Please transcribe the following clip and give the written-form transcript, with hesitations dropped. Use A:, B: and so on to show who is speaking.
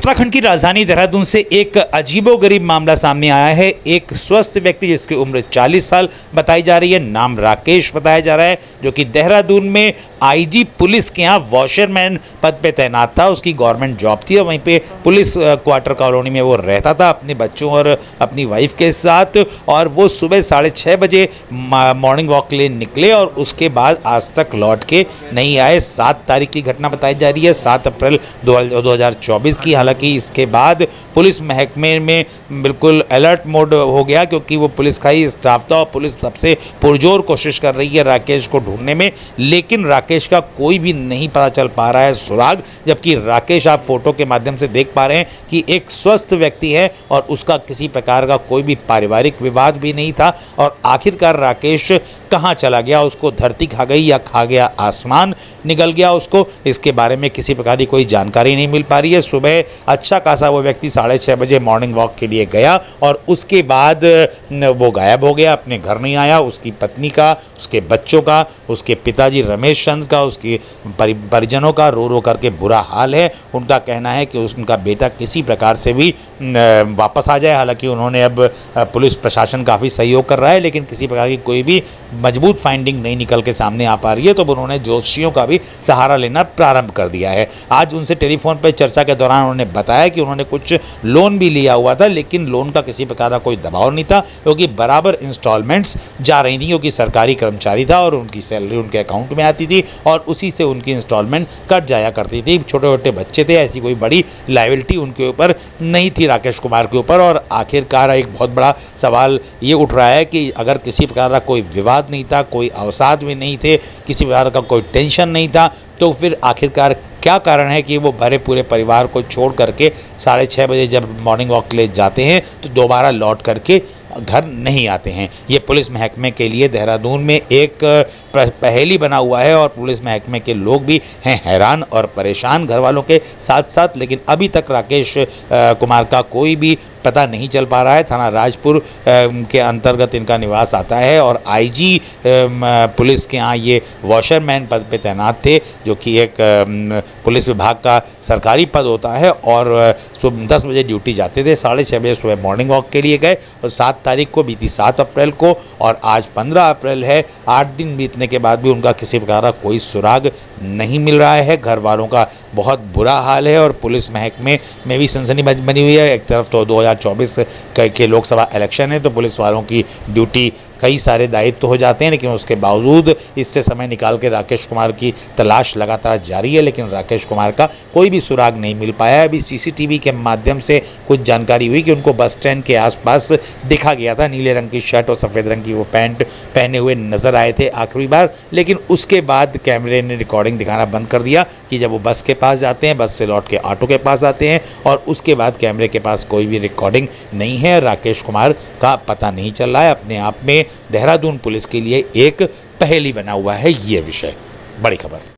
A: उत्तराखंड की राजधानी देहरादून से एक अजीबोगरीब मामला सामने आया है। एक स्वस्थ व्यक्ति जिसकी उम्र 40 साल बताई जा रही है, नाम राकेश बताया जा रहा है, जो कि देहरादून में आईजी पुलिस के यहाँ वॉशरमैन पद पे तैनात था। उसकी गवर्नमेंट जॉब थी और वहीं पे पुलिस क्वार्टर कॉलोनी में वो रहता था अपने बच्चों और अपनी वाइफ के साथ। और वो सुबह 6:30 बजे मॉर्निंग वॉक के लिए निकले और उसके बाद आज तक लौट के नहीं आए। 7 तारीख की घटना बताई जा रही है, 7 अप्रैल 2024 की। हालांकि इसके बाद पुलिस महकमे में बिल्कुल अलर्ट मोड हो गया, क्योंकि वो पुलिस का ही स्टाफ था और पुलिस सबसे पुरजोर कोशिश कर रही है राकेश को ढूंढने में, लेकिन राकेश का कोई भी नहीं पता चल पा रहा है सुराग। जबकि राकेश, आप फोटो के माध्यम से देख पा रहे हैं कि एक स्वस्थ व्यक्ति है और उसका किसी प्रकार का कोई भी पारिवारिक विवाद भी नहीं था। और आखिरकार राकेश कहाँ चला गया, उसको धरती खा गई या खा गया आसमान निगल गया उसको, इसके बारे में किसी प्रकार की कोई जानकारी नहीं मिल पा रही है। सुबह अच्छा खासा वो व्यक्ति 6:30 बजे मॉर्निंग वॉक के लिए गया और उसके बाद वो गायब हो गया, अपने घर नहीं आया। उसकी पत्नी का, उसके बच्चों का, उसके पिताजी रमेश चंद्र का, उसके परिजनों का रो रो करके बुरा हाल है। उनका कहना है कि उनका बेटा किसी प्रकार से भी वापस आ जाए। हालांकि उन्होंने अब पुलिस प्रशासन काफ़ी सहयोग कर रहा है, लेकिन किसी प्रकार की कोई भी मजबूत फाइंडिंग नहीं निकल के सामने आ पा रही है। तो उन्होंने ज्योतिषियों का भी सहारा लेना प्रारंभ कर दिया है। आज उनसे टेलीफोन पर चर्चा के दौरान उन्होंने बताया कि उन्होंने कुछ लोन भी लिया हुआ था, लेकिन लोन का किसी प्रकार का कोई दबाव नहीं था, क्योंकि बराबर इंस्टॉलमेंट्स जा रही थी, क्योंकि सरकारी कर्मचारी था और उनकी सैलरी उनके अकाउंट में आती थी और उसी से उनकी इंस्टॉलमेंट कट जाया करती थी। छोटे छोटे बच्चे थे, ऐसी कोई बड़ी लायबिलिटी उनके ऊपर नहीं थी राकेश कुमार के ऊपर। और आखिरकार एक बहुत बड़ा सवाल ये उठ रहा है कि अगर किसी प्रकार का कोई विवाद नहीं था, कोई अवसाद भी नहीं थे, किसी प्रकार का कोई टेंशन नहीं था, तो फिर आखिरकार क्या कारण है कि वो भरे पूरे परिवार को छोड़ करके 6:30 बजे जब मॉर्निंग वॉक के लिए जाते हैं तो दोबारा लौट करके घर नहीं आते हैं। ये पुलिस महकमे के लिए देहरादून में एक पहेली बना हुआ है और पुलिस महकमे के लोग भी हैं हैरान और परेशान, घर वालों के साथ साथ। लेकिन अभी तक राकेश कुमार का कोई भी पता नहीं चल पा रहा है। थाना राजपुर के अंतर्गत इनका निवास आता है और आईजी पुलिस के यहाँ ये वॉशरमैन पद पे तैनात थे, जो कि एक पुलिस विभाग का सरकारी पद होता है। और सुबह 10 बजे ड्यूटी जाते थे, 6:30 बजे सुबह मॉर्निंग वॉक के लिए गए और 7 तारीख को बीती 7 अप्रैल को और आज 15 अप्रैल है। 8 दिन बीतने के बाद भी उनका किसी प्रकार का कोई सुराग नहीं मिल रहा है। घर वालों का बहुत बुरा हाल है और पुलिस महकमे में भी सनसनी बनी हुई है। एक तरफ तो 2024 के लोकसभा इलेक्शन है, तो पुलिस वालों की ड्यूटी कई सारे दायित्व हो जाते हैं, लेकिन उसके बावजूद इससे समय निकाल के राकेश कुमार की तलाश लगातार जारी है। लेकिन राकेश कुमार का कोई भी सुराग नहीं मिल पाया है। अभी सीसीटीवी के माध्यम से कुछ जानकारी हुई कि उनको बस स्टैंड के आसपास दिखा गया था, नीले रंग की शर्ट और सफ़ेद रंग की वो पैंट पहने हुए नजर आए थे आखिरी बार। लेकिन उसके बाद कैमरे ने रिकॉर्डिंग दिखाना बंद कर दिया कि जब वो बस के पास जाते हैं, बस से लौट के ऑटो के पास आते हैं और उसके बाद कैमरे के पास कोई भी रिकॉर्डिंग नहीं है। राकेश कुमार का पता नहीं चल रहा है। अपने आप में देहरादून पुलिस के लिए एक पहेली बना हुआ है ये विषय। बड़ी खबर।